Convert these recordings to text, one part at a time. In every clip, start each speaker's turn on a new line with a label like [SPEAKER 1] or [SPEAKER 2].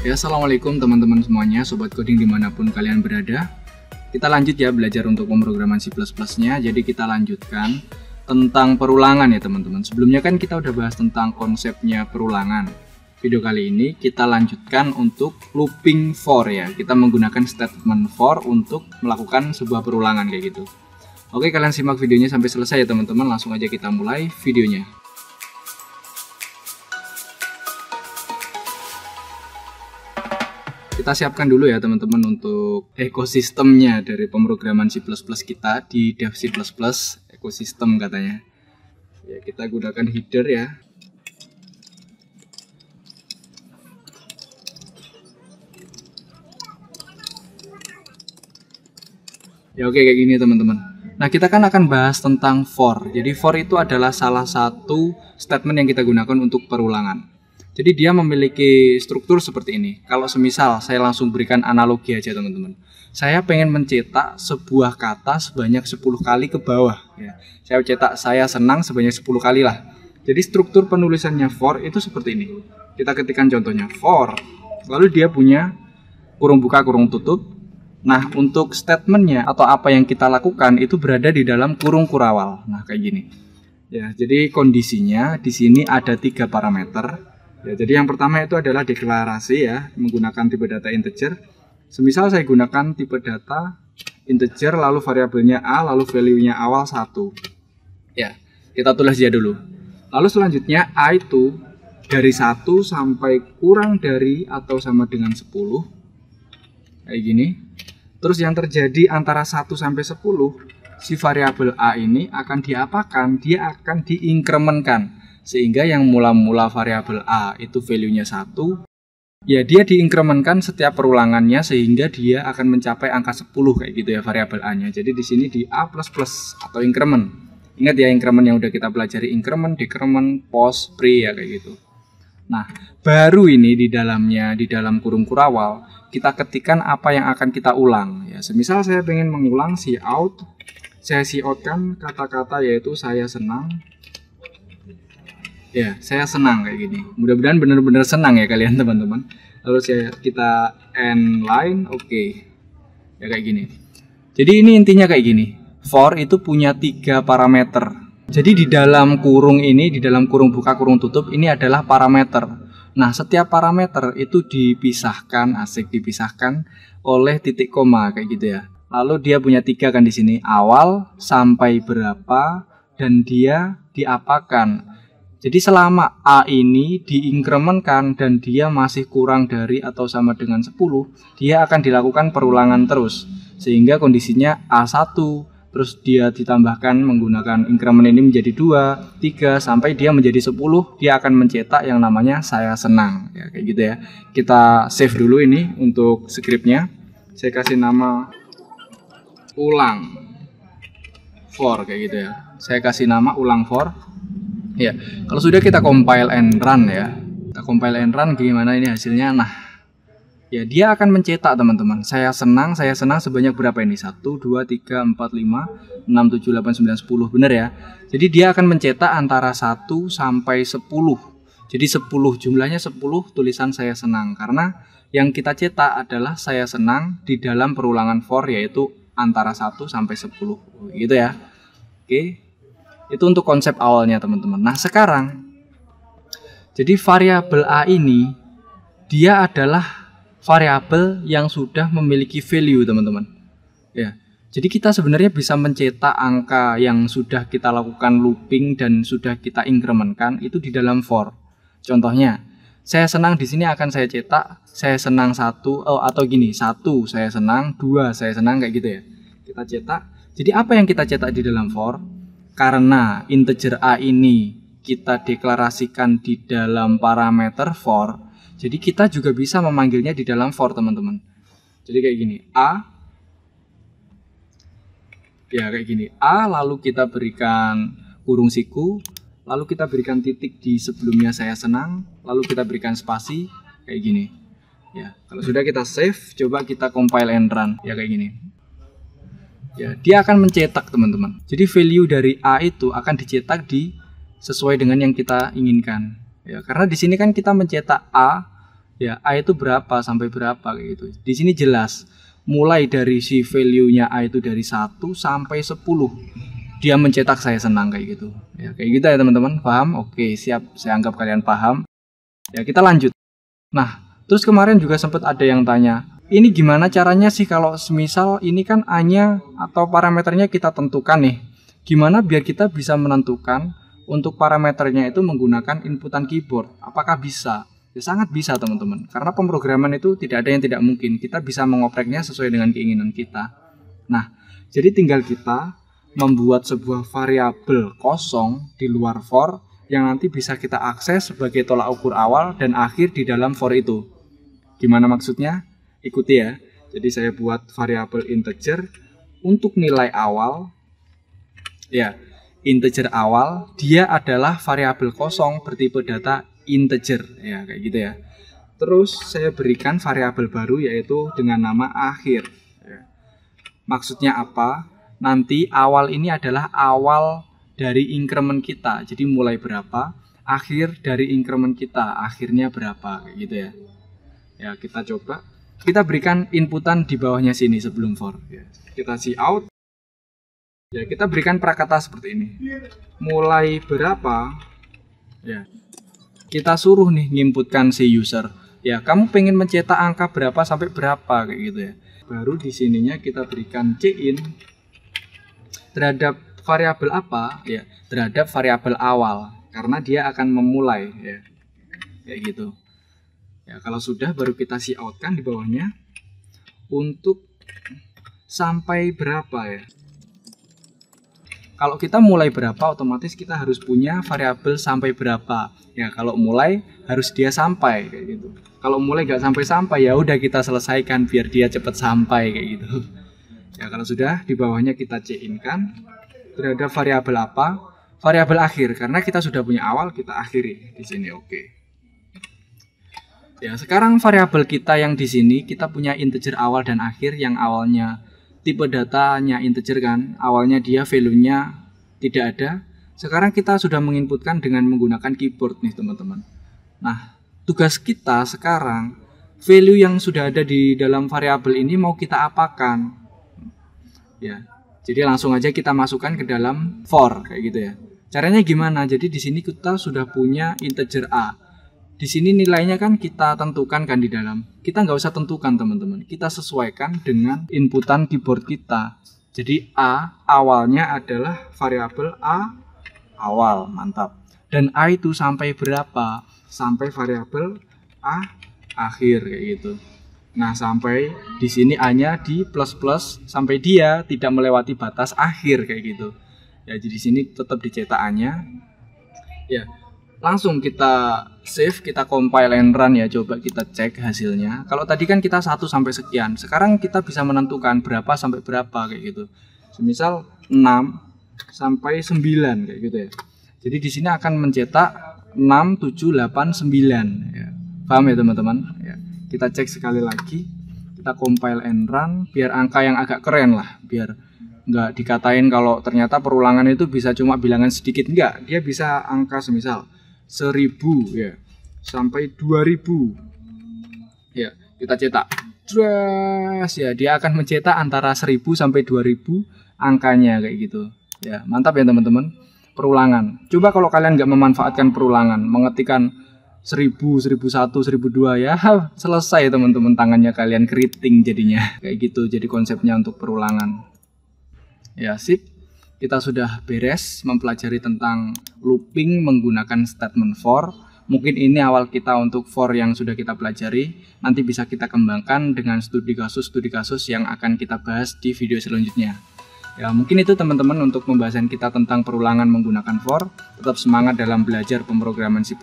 [SPEAKER 1] Ya, assalamualaikum teman-teman semuanya, sobat coding dimanapun kalian berada. Kita lanjut ya belajar untuk pemrograman C++-nya. Jadi kita lanjutkan tentang perulangan ya teman-teman. Sebelumnya kan kita udah bahas tentang konsepnya perulangan. Video kali ini kita lanjutkan untuk looping for ya. Kita menggunakan statement for untuk melakukan sebuah perulangan kayak gitu. Oke, kalian simak videonya sampai selesai ya teman-teman. Langsung aja kita mulai videonya. Kita siapkan dulu ya teman-teman untuk ekosistemnya dari pemrograman C++ kita di Dev C++ ekosistem katanya. Ya, kita gunakan header ya. Ya oke, kayak gini teman-teman. Nah, kita kan akan bahas tentang for. Jadi for itu adalah salah satu statement yang kita gunakan untuk perulangan. Jadi dia memiliki struktur seperti ini. Kalau semisal saya langsung berikan analogi aja teman-teman. Saya pengen mencetak sebuah kata sebanyak 10 kali ke bawah ya. Saya cetak saya senang sebanyak 10 kali lah. Jadi struktur penulisannya for itu seperti ini. Kita ketikkan contohnya for. Lalu dia punya kurung buka kurung tutup. Nah, untuk statementnya atau apa yang kita lakukan itu berada di dalam kurung kurawal. Nah, kayak gini. Ya, jadi kondisinya di sini ada 3 parameter. Ya, jadi yang pertama itu adalah deklarasi ya, menggunakan tipe data integer. Semisal saya gunakan tipe data integer, lalu variabelnya A, lalu value-nya awal 1. Ya, kita tulis dia dulu. Lalu selanjutnya A itu dari 1 sampai kurang dari atau sama dengan 10. Kayak gini. Terus yang terjadi antara 1 sampai 10, si variabel A ini akan diapakan? Dia akan diinkremenkan. Sehingga yang mula-mula variabel A itu value-nya 1, ya dia diinkremenkan setiap perulangannya sehingga dia akan mencapai angka 10 kayak gitu ya variabel A-nya. Jadi di sini di A++ atau increment. Ingat ya increment yang udah kita pelajari, increment, decrement, post, pre ya kayak gitu. Nah, baru ini di dalamnya, di dalam kurung kurawal, kita ketikkan apa yang akan kita ulang. Ya, semisal saya pengen mengulang cout, saya coutkan kata-kata yaitu saya senang. Ya, saya senang kayak gini. Mudah-mudahan benar-benar senang ya kalian teman-teman. Lalu kita end line, oke. Ya kayak gini. Jadi ini intinya kayak gini. For itu punya 3 parameter. Jadi di dalam kurung ini, di dalam kurung buka kurung tutup ini adalah parameter. Nah, setiap parameter itu dipisahkan, asik dipisahkan oleh titik koma kayak gitu ya. Lalu dia punya 3 kan di sini, awal sampai berapa dan dia diapakan. Jadi selama A ini diinkremenkan dan dia masih kurang dari atau sama dengan 10, dia akan dilakukan perulangan terus. Sehingga kondisinya A1, terus dia ditambahkan menggunakan increment ini menjadi 2, 3, sampai dia menjadi 10, dia akan mencetak yang namanya saya senang. Ya, kayak gitu ya. Kita save dulu ini untuk scriptnya. Saya kasih nama ulang for kayak gitu ya. Saya kasih nama ulang for. Ya, kalau sudah kita compile and run ya. Kita compile and run gimana ini hasilnya? Nah, ya dia akan mencetak teman-teman. Saya senang sebanyak berapa ini? 1, 2, 3, 4, 5, 6, 7, 8, 9, 10. Bener ya? Jadi dia akan mencetak antara 1 sampai 10. Jadi 10, jumlahnya 10 tulisan saya senang. Karena yang kita cetak adalah saya senang di dalam perulangan for yaitu antara 1 sampai 10. Gitu ya. Oke. Itu untuk konsep awalnya teman-teman. Nah sekarang, jadi variabel A ini dia adalah variabel yang sudah memiliki value teman-teman. Ya, jadi kita sebenarnya bisa mencetak angka yang sudah kita lakukan looping dan sudah kita incrementkan itu di dalam for. Contohnya, saya senang di sini akan saya cetak saya senang 1 atau gini 1 saya senang 2 saya senang kayak gitu ya. Kita cetak. Jadi apa yang kita cetak di dalam for? Karena integer A ini kita deklarasikan di dalam parameter for, jadi kita juga bisa memanggilnya di dalam for teman-teman. Jadi kayak gini, A, ya kayak gini, A lalu kita berikan kurung siku, lalu kita berikan titik di sebelumnya saya senang, lalu kita berikan spasi, kayak gini. Ya, kalau sudah kita save, coba kita compile and run, ya kayak gini. Ya, dia akan mencetak teman-teman. Jadi value dari A itu akan dicetak sesuai dengan yang kita inginkan. Ya, karena di sini kan kita mencetak A Ya, A itu berapa sampai berapa kayak gitu. Di sini jelas. Mulai dari si value-nya A itu dari 1 sampai 10. Dia mencetak saya senang kayak gitu. Ya, kayak gitu ya teman-teman. Paham? Oke, siap. Saya anggap kalian paham. Ya, kita lanjut. Nah, terus kemarin juga sempat ada yang tanya, ini gimana caranya sih kalau semisal ini kan A-nya atau parameternya kita tentukan nih. Gimana biar kita bisa menentukan untuk parameternya itu menggunakan inputan keyboard? Apakah bisa? Ya, sangat bisa teman-teman. Karena pemrograman itu tidak ada yang tidak mungkin. Kita bisa mengopreknya sesuai dengan keinginan kita. Nah, jadi tinggal kita membuat sebuah variabel kosong di luar for yang nanti bisa kita akses sebagai tolak ukur awal dan akhir di dalam for itu. Gimana maksudnya? Ikuti ya. Jadi saya buat variabel integer untuk nilai awal. Ya, integer awal dia adalah variabel kosong bertipe data integer ya, kayak gitu ya. Terus saya berikan variabel baru yaitu dengan nama akhir ya. Maksudnya apa? Nanti awal ini adalah awal dari increment kita. Jadi mulai berapa, akhir dari increment kita, akhirnya berapa kayak gitu ya. Ya, kita coba. Kita berikan inputan di bawahnya sini sebelum for ya. Kita cout. Ya, kita berikan prakata seperti ini. Mulai berapa? Ya. Kita suruh nih nginputkan si user. Ya, kamu pengen mencetak angka berapa sampai berapa kayak gitu ya. Baru di sininya kita berikan cin terhadap variabel apa? Ya, terhadap variabel awal karena dia akan memulai ya. Kayak gitu. Ya, kalau sudah baru kita coutkan di bawahnya untuk sampai berapa ya. Kalau kita mulai berapa, otomatis kita harus punya variabel sampai berapa. Ya, kalau mulai harus dia sampai kayak gitu. Kalau mulai nggak sampai-sampai ya udah kita selesaikan biar dia cepat sampai kayak gitu. Ya, kalau sudah di bawahnya kita cin-kan terhadap variabel apa? Variabel akhir karena kita sudah punya awal, kita akhiri di sini. Oke. Ya, sekarang variabel kita yang di sini kita punya integer awal dan akhir yang awalnya tipe datanya integer kan, awalnya dia value-nya tidak ada. Sekarang kita sudah menginputkan dengan menggunakan keyboard nih teman-teman. Nah, tugas kita sekarang value yang sudah ada di dalam variabel ini mau kita apakan? Ya, jadi langsung aja kita masukkan ke dalam for kayak gitu ya. Caranya gimana? Jadi di sini kita sudah punya integer a. Di sini nilainya kan kita tentukan kan di dalam. Kita nggak usah tentukan teman-teman. Kita sesuaikan dengan inputan keyboard kita. Jadi A awalnya adalah variabel A awal, mantap. Dan A itu sampai berapa? Sampai variabel A akhir kayak gitu. Nah, sampai di sini A-nya di plus sampai dia tidak melewati batas akhir kayak gitu. Ya, jadi di sini tetap dicetak A-nya. Ya. Langsung kita save, kita compile and run ya, coba kita cek hasilnya. Kalau tadi kan kita 1 sampai sekian, sekarang kita bisa menentukan berapa sampai berapa kayak gitu. Semisal 6 sampai 9 kayak gitu ya. Jadi di sini akan mencetak 6, 7, 8, 9 ya. Paham ya teman-teman? Ya. Kita cek sekali lagi, kita compile and run biar angka yang agak keren lah, biar nggak dikatain kalau ternyata perulangan itu bisa cuma bilangan sedikit. Enggak, dia bisa angka semisal 1000 ya sampai 2000 ya, kita cetak terus ya, dia akan mencetak antara 1000 sampai 2000 angkanya kayak gitu ya. Mantap ya teman-teman. Perulangan, coba kalau kalian nggak memanfaatkan perulangan, mengetikkan 1000, 1001, 1002 ya selesai teman-teman, tangannya kalian keriting jadinya kayak gitu. Jadi konsepnya untuk perulangan ya. Sip, kita sudah beres mempelajari tentang looping menggunakan statement for. Mungkin ini awal kita untuk for yang sudah kita pelajari. Nanti bisa kita kembangkan dengan studi kasus yang akan kita bahas di video selanjutnya. Ya, mungkin itu teman-teman untuk pembahasan kita tentang perulangan menggunakan for. Tetap semangat dalam belajar pemrograman C++.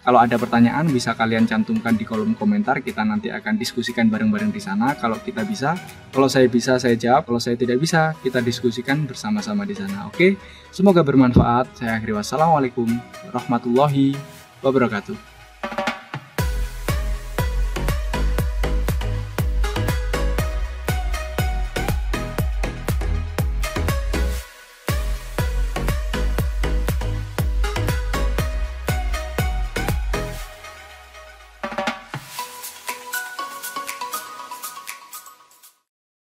[SPEAKER 1] Kalau ada pertanyaan bisa kalian cantumkan di kolom komentar, kita nanti akan diskusikan bareng-bareng di sana. Kalau kita bisa, kalau saya bisa saya jawab, kalau saya tidak bisa kita diskusikan bersama-sama di sana. Oke, semoga bermanfaat. Saya akhiri, wassalamualaikum warahmatullahi wabarakatuh.